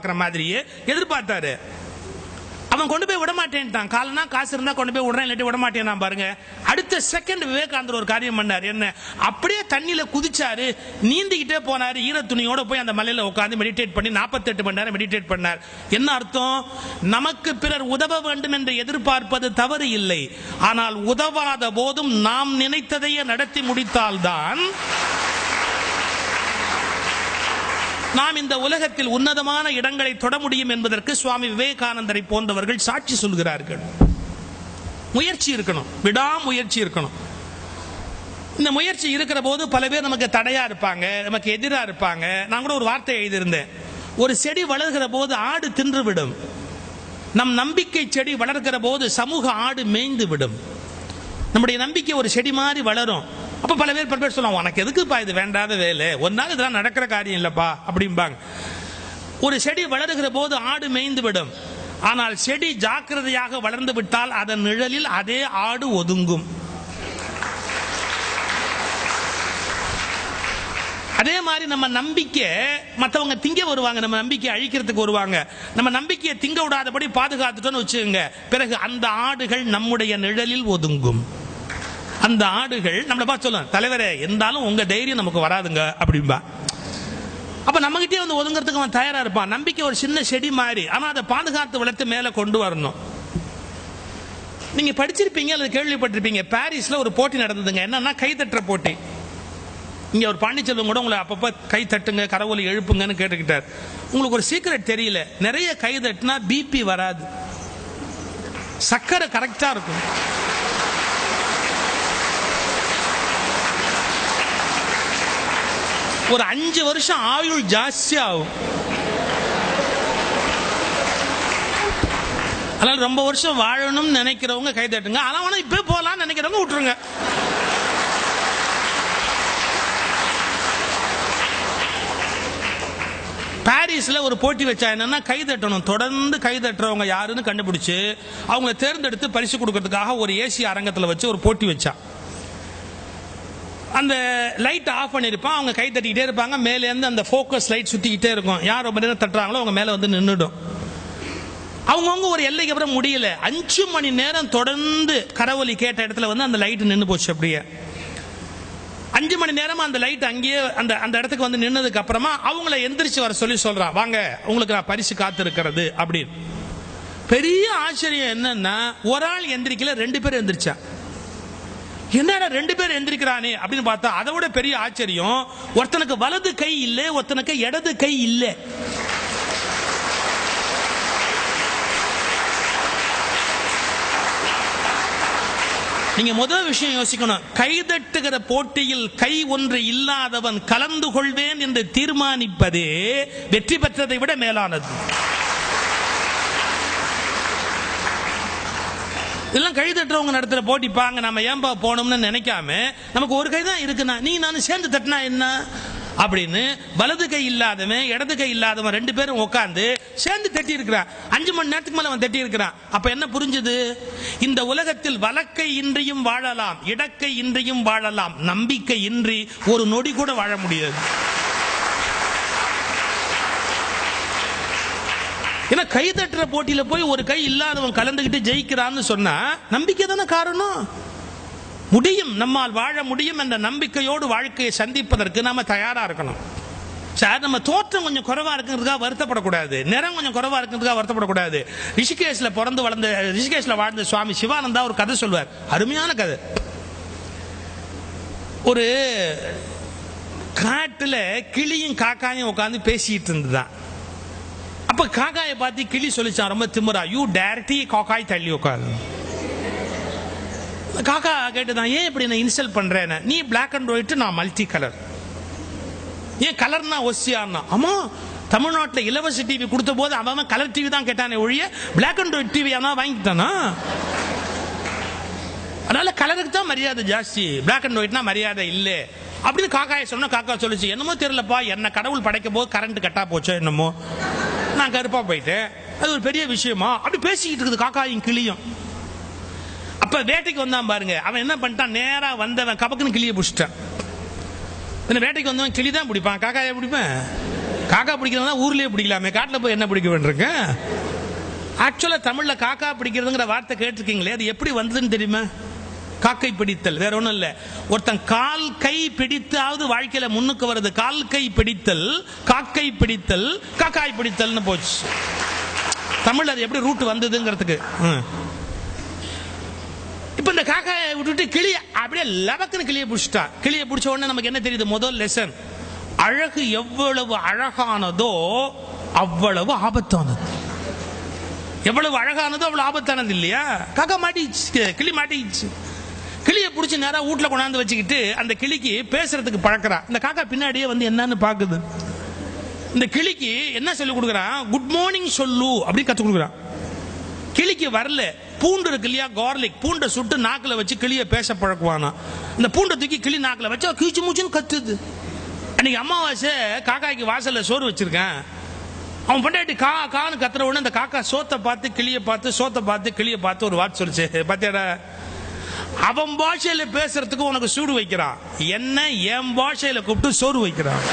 எதிர்பார்க்கிற மாதிரியே எதிர்பார்த்தாரு. அவன் கொண்டு போய் விட மாட்டேன்ட்டான். காலனா காசு இருந்தா கொண்டு போய் விடுறேன், இல்லாட்டி விட மாட்டேன் பாருங்க. அடுத்த செகண்ட் விவேகானந்தர் ஒரு காரியம் பண்ணார். என்ன? அப்படியே தண்ணியில குதிச்சாரு, நீந்திக்கிட்டே போனாரு. ஈர துணியோட போய் அந்த மலையில உட்கார்ந்து மெடிடேட் பண்ணி 48 மணி நேரம் மெடிடேட் பண்ணார். என்ன அர்த்தம்? நமக்கு பிறர் உதவ வேண்டும் என்று எதிர்பார்ப்பது தவறு இல்லை. ஆனால் உதவாத போதும் நாம் நினைத்ததையே நடத்தி முடித்தால்தான் நாம் இந்த உலகத்தில் உன்னதமான இடங்களை தொட முடியும் என்பதற்கு சுவாமி விவேகானந்தரை போன்றவர்கள் சாட்சி சொல்கிறார்கள். முயற்சி இருக்கணும், விடாமுயற்சி இருக்கணும். இந்த முயற்சி இருக்கிற போது பல பேர் நமக்கு தடையா இருப்பாங்க, நமக்கு எதிராக இருப்பாங்க. நான் கூட ஒரு வார்த்தை எழுதியிருந்தேன், ஒரு செடி வளர்கிற போது ஆடு தின்று விடும், நம் நம்பிக்கை செடி வளர்கிற போது சமூக ஆடு மேய்ந்து விடும். நம்முடைய நம்பிக்கை ஒரு செடி மாதிரி வளரும். அப்ப பல பேர் சொல்லுவாங்க, உனக்கு எதுக்குப்பா இது வேண்டாத வேலை, ஒரு நாள் இதெல்லாம் நடக்கிற காரியம் இல்லப்பா அப்படிம்பாங்க. ஒரு செடி வளருகிற போது ஆடு மேய்ந்து விடும். ஆனால் செடி ஜாக்கிரதையாக வளர்ந்து விட்டால் அதன் நிழலில் அதே ஆடு ஒதுங்கும். அதே மாதிரி நம்ம நம்பிக்கை மற்றவங்க திங்க வருவாங்க, நம்ம நம்பிக்கை அழிக்கிறதுக்கு வருவாங்க. நம்ம நம்பிக்கையை திங்க விடாதபடி பாதுகாத்துட்டோன்னு வச்சுக்கோங்க, பிறகு அந்த ஆடுகள் நம்முடைய நிழலில் ஒதுங்கும். அந்த ஆடுகள் நம்மளை பார்த்து சொல்லும், தலைவரே இருந்தாலும் உங்க தைரியம் நமக்கு வராதுங்க அப்படின்பா. அப்ப நம்மகிட்டே வந்து ஒதுங்கிறதுக்கு அவன் தயாரா இருப்பான். நம்பிக்கை ஒரு சின்ன செடி மாதிரி, ஆனா அதை பாதுகாத்து வளர்த்து மேல கொண்டு வரணும். நீங்க படிச்சிருப்பீங்க அல்லது கேள்விப்பட்டிருப்பீங்க, பாரிஸ்ல ஒரு போட்டி நடந்ததுங்க. என்னன்னா கைதட்டுற போட்டி. இங்க ஒரு பாண்டிச்செல்வம் கூட உங்களை அப்பப்ப கை தட்டுங்க, கரவொலி எழுப்புங்கன்னு கேட்டுக்கிட்டார். உங்களுக்கு ஒரு சீக்கிரட் தெரியல, நிறைய கை தட்டுனா பிபி வராது, சக்கரை கரெக்டா இருக்கும். ஒரு 5 வருஷம் ஆயுள் ஜாஸ்தி ஆகும். அதனால ரொம்ப வருஷம் வாழணும்னு நினைக்கிறவங்க கை தட்டுங்க, ஆனா இப்ப போலாம் நினைக்கிறவங்க விட்டுருங்க. பாரிஸ்ல ஒரு போட்டி வச்சா என்னன்னா கை தட்டணும், தொடர்ந்து கை தட்டுறவங்க யாருன்னு கண்டுபிடிச்சு அவங்களை தேர்ந்தெடுத்து பரிசு கொடுக்கறதுக்காக ஒரு ஏசி அரங்கத்தில் வச்சு ஒரு போட்டி வச்சா. அந்த லைட் ஆஃப் பண்ணிருப்பான், அவங்க கை தட்டிக்கிட்டே இருப்பாங்க, மேலே இருந்து அந்த ஃபோக்கஸ் லைட் சுத்திக்கிட்டே இருக்கும். யார் ரொம்ப நேரம் தட்டுறாங்களோ அவங்க மேல வந்து நின்றுடும். அவங்கவுங்க ஒரு எல்லைக்கு அப்புறம் முடியல, 5 மணி நேரம் தொடர்ந்து கரவொலி கேட்ட இடத்துல வந்து அந்த லைட் நின்று போச்சு. அப்படியே 5 மணி நேரமா அந்த லைட் அங்கேயே அந்த இடத்துக்கு வந்து நின்னதுக்கு அப்புறமா அவங்கள எந்திரிச்சு வர சொல்லி சொல்றான், வாங்க உங்களுக்கு நான் பரிசு காத்து இருக்கிறது அப்படின்னு. பெரிய ஆச்சரியம் என்னன்னா, ஒரு ஆள் எந்திரிக்கல, 2 பேர் எந்திரிச்சா. என்னடா 2 பேர் எந்திரிக்கிறானே அப்படின்னு பார்த்தா அதை விட பெரிய ஆச்சரியம், ஒருத்தனுக்கு வலது கை இல்லை, ஒருத்தனுக்கு இடது கை இல்லை. நீங்க முதல் விஷயம் யோசிக்கணும், கைதட்டுகிற போட்டியில் கை ஒன்று இல்லாதவன் கலந்து கொள்வேன் என்று தீர்மானிப்பதே வெற்றி பெற்றதை விட மேலானது. இதெல்லாம் கை தட்டுறவங்க நடத்துற போட்டி பாங்க, நம்ம ஏன்பா போனோம்னு நினைக்காம நமக்கு ஒரு கை தான் இருக்குன்னா நீ நானும் சேர்ந்து தட்டினா என்ன அப்படின்னு வலது கை இல்லாதவன் இடது கை இல்லாதவன் 2 பேரும் உட்கார்ந்து சேர்ந்து தட்டி இருக்கிறான். 5 மணி நேரத்துக்கு மேல அவன் தட்டி இருக்கிறான். அப்ப என்ன புரிஞ்சது? இந்த உலகத்தில் வலக்கை இன்றியும் வாழலாம், இடக்கை இன்றியும் வாழலாம், நம்பிக்கை இன்றி ஒரு நொடி கூட வாழ முடியாது. ஏன்னா கை தட்டுற போட்டியில போய் ஒரு கை இல்லாதவன் கலந்துகிட்டு ஜெயிக்கிறான்னு சொன்னா நம்பிக்கை தானே காரணம். முடியும், நம்மால் வாழ முடியும் என்ற நம்பிக்கையோடு வாழ்க்கையை சந்திப்பதற்கு நாம தயாரா இருக்கணும். சார், நம்ம தோற்றம் கொஞ்சம் குறைவா இருக்கிறதுக்காக வருத்தப்படக்கூடாது, நிறம் கொஞ்சம் குறைவா இருக்கிறதுக்காக வருத்தப்படக்கூடாது. ரிஷிகேஷ்ல பிறந்து வளர்ந்த, ரிஷிகேஷ்ல வாழ்ந்த சுவாமி சிவானந்தா ஒரு கதை சொல்வார், அருமையான கதை. ஒரு காட்டுல கிளியும் காக்காயும் உட்காந்து பேசிட்டு இருந்துதான். அப்ப காக்காயை பார்த்து கிளி சொல்லிச்சான் ரொம்ப திமிரா, யூ டைரக்டி காக்காய் தள்ளி உட்காரு. காக்கா கேட்டுதான், ஏன் இப்படி நான் இன்சல்ட் பண்றேன், நீ பிளாக் அண்ட் ஒயிட், நான் மல்டி கலர், ஏன் கலர்னா ஒசியான்னா. ஆமா, தமிழ்நாட்டில் இலவச டிவி கொடுத்த போது அவன் கலர் டிவி தான் கேட்டானே ஒழிய பிளாக் அண்ட் ஒயிட் டிவி ஆனா வாங்கிட்டானா. அதனால கலருக்கு தான் மரியாதை ஜாஸ்தி, பிளாக் அண்ட் ஒயிட்னா மரியாதை இல்லை அப்படின்னு காக்காயை சொன்னா. காக்கா சொல்லிச்சு, என்னமோ தெரியலப்பா, என்ன கடவுள் படைக்கும் போது கரண்ட் கட்டா போச்சோ என்னமோ, நான் கருப்பா போயிட்டேன், அது ஒரு பெரிய விஷயமா அப்படி பேசிக்கிட்டு இருக்குது காக்காயும் கிளியும். அப்ப வேட்டைக்கு வந்தான் பாருங்க, அவன் என்ன பண்ணிட்டான், நேரா வந்தவன் கபக்குன்னு கிளியை பிடிச்சிட்டான். வேட்டைக்கு வந்தவன் கிளி தான் பிடிப்பான், காக்காயை பிடிப்பேன். காக்கா பிடிக்கிறதா ஊர்லயே பிடிக்கலாமே, காட்டில் போய் என்ன பிடிக்க வேண்டியிருக்க? ஆக்சுவலா தமிழ்ல காக்கா பிடிக்கிறதுங்கிற வார்த்தை கேட்டிருக்கீங்களே, அது எப்படி வந்ததுன்னு தெரியுமா? காக்கை பிடித்தல், வேற ஒண்ணும் இல்ல. ஒருத்தன் கால் கை பிடித்தாவது வாழ்க்கையில முன்னுக்கு வருது. கால் கை பிடித்தல், காக்கை பிடித்தல், காக்காய் பிடித்தல்னு போச்சு. தமிழ் அது எப்படி ரூட் வந்ததுங்கிறதுக்கு. இப்ப இந்த காக்காயை விட்டுட்டு கிளிய அப்படியே லபக்குன்னு கிளியை பிடிச்சிட்டா. கிளியை பிடிச்ச உடனே நமக்கு என்ன தெரியுது? முதல் லெசன், அழகு எவ்வளவு அழகானதோ அவ்வளவு ஆபத்தானது. எவ்வளவு அழகானதோ அவ்வளவு ஆபத்தானது இல்லையா? காக்கா மாட்டிச்சு, கிளி மாட்டிச்சு. கிளியை பிடிச்சி நேரா வீட்டுல கொண்டாந்து வச்சுக்கிட்டு அந்த கிளிக்கு பேசுறதுக்கு பழக்கிறா. இந்த காக்கா பின்னாடியே வந்து என்னன்னு பாக்குது. இந்த கிளிக்கு என்ன சொல்லி கொடுக்குறான்? குட் மார்னிங் சொல்லு அப்படி கத்து கொடுக்குறான். கிளிக்கு வரல. பூண்டு இருக்கு இல்லையா, கார்லிக், பூண்டை சுட்டு நாக்கில் வச்சு கிளியை பேச பழக்குவானா. இந்த பூண்டை தூக்கி கிளி நாக்கில் வச்சு கீச்சு மூச்சுன்னு கத்துது. அன்னைக்கு அமாவாசை காக்காய்க்கு வாசல்ல சோறு வச்சிருக்கேன். அவன் பண்டாட்டி கா கான்னு கத்துற உடனே அந்த காக்கா சோத்தை பார்த்து கிளியை பார்த்து, சோத்தை பார்த்து கிளியை பார்த்து ஒரு வார்த்தை சொல்லிச்சு. பாத்தியாடா, அவன் பாஷையில பேசுறதுக்கு உனக்கு சூடு வைக்கிறான், என்ன என் பாஷையில கூப்பிட்டு சோறு வைக்கிறான்.